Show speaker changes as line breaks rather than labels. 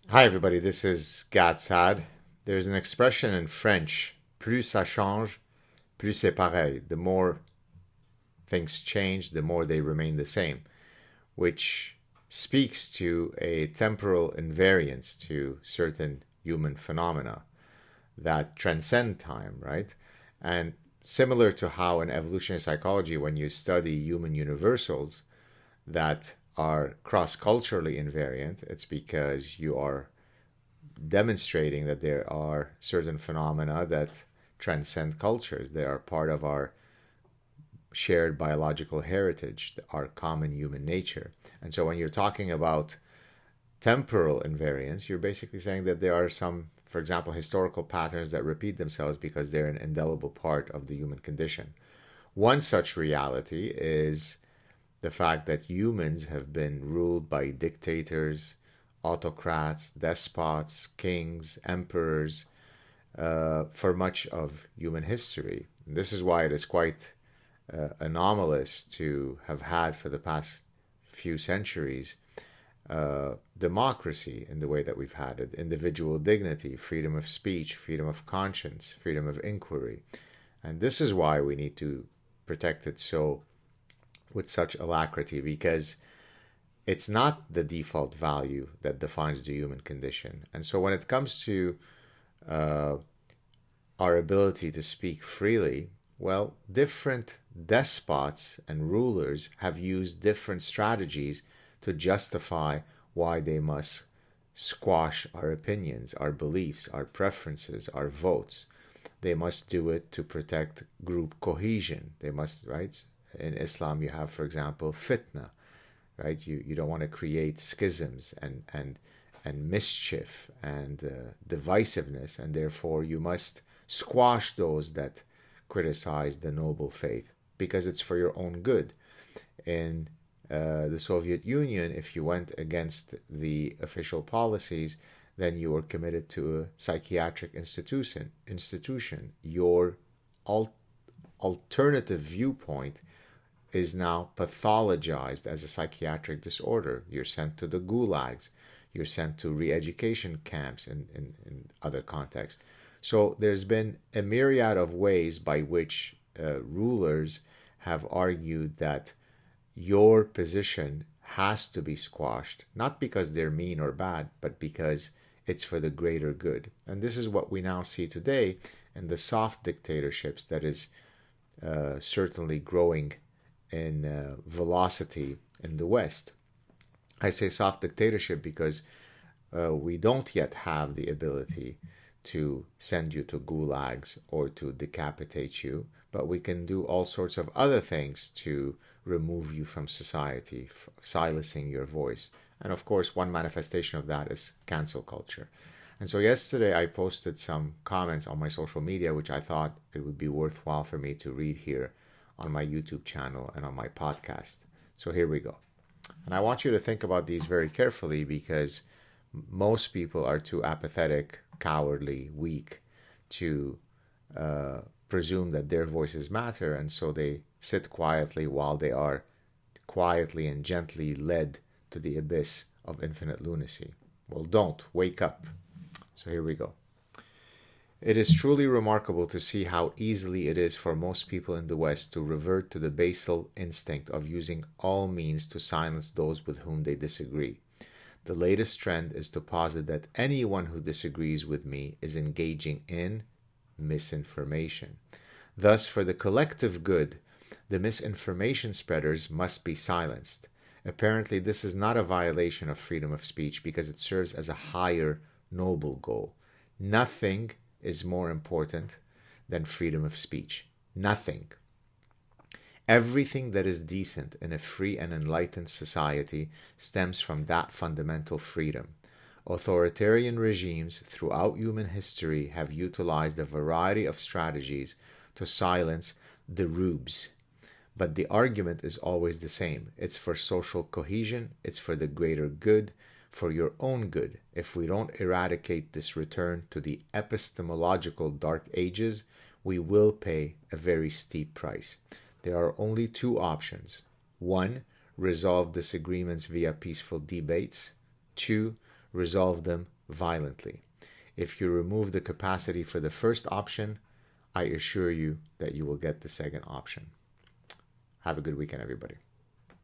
Hi, everybody. This is Saad. There's an expression in French, plus ça change, plus c'est pareil. The more things change, the more they remain the same, which speaks to a temporal invariance to certain human phenomena that transcend time, right? And similar to how in evolutionary psychology, when you study human universals that are cross culturally invariant, it's because you are demonstrating that there are certain phenomena that transcend cultures. They are part of our shared biological heritage, our common human nature. And so when you're talking about temporal invariance, you're basically saying that there are some, for example, historical patterns that repeat themselves because they're an indelible part of the human condition. One such reality is the fact that humans have been ruled by dictators, autocrats, despots, kings, emperors for much of human history. And this is why it is quite anomalous to have had for the past few centuries democracy in the way that we've had it, individual dignity, freedom of speech, freedom of conscience, freedom of inquiry. And this is why we need to protect it so with such alacrity, because it's not the default value that defines the human condition. And so when it comes to uh, our ability to speak freely, well, different despots and rulers have used different strategies to justify why they must squash our opinions, our beliefs, our preferences, our votes. They must do it to protect group cohesion. They must, right? In Islam, you have, for example, fitna, right? You don't want to create schisms and mischief and divisiveness, and therefore you must squash those that criticize the noble faith because it's for your own good. In the Soviet Union, if you went against the official policies, then you were committed to a psychiatric institution. Your al- alternative viewpoint is now pathologized as a psychiatric disorder. You're sent to the gulags. You're sent to re education camps in other contexts. So there's been a myriad of ways by which rulers have argued that your position has to be squashed, not because they're mean or bad, but because it's for the greater good. And this is what we now see today in the soft dictatorships that is certainly growing in velocity in the West. I say soft dictatorship because we don't yet have the ability to send you to gulags or to decapitate you, but we can do all sorts of other things to remove you from society, silencing your voice. And of course, one manifestation of that is cancel culture. And so yesterday I posted some comments on my social media, which I thought it would be worthwhile for me to read here on my YouTube channel and on my podcast. So here we go. And I want you to think about these very carefully because most people are too apathetic, cowardly, weak to presume that their voices matter. And so they sit quietly while they are quietly and gently led to the abyss of infinite lunacy. Well, don't. Wake up. So here we go. It is truly remarkable to see how easily it is for most people in the West to revert to the basal instinct of using all means to silence those with whom they disagree. The latest trend is to posit that anyone who disagrees with me is engaging in misinformation. Thus, for the collective good, the misinformation spreaders must be silenced. Apparently, this is not a violation of freedom of speech because it serves as a higher, noble goal. Nothing is more important than freedom of speech. Nothing. Everything that is decent in a free and enlightened society stems from that fundamental freedom. Authoritarian regimes throughout human history have utilized a variety of strategies to silence the rubes. But the argument is always the same. It's for social cohesion, it's for the greater good, for your own good. If we don't eradicate this return to the epistemological dark ages, we will pay a very steep price. There are only two options. One, resolve disagreements via peaceful debates. Two, resolve them violently. If you remove the capacity for the first option, I assure you that you will get the second option. Have a good weekend, everybody.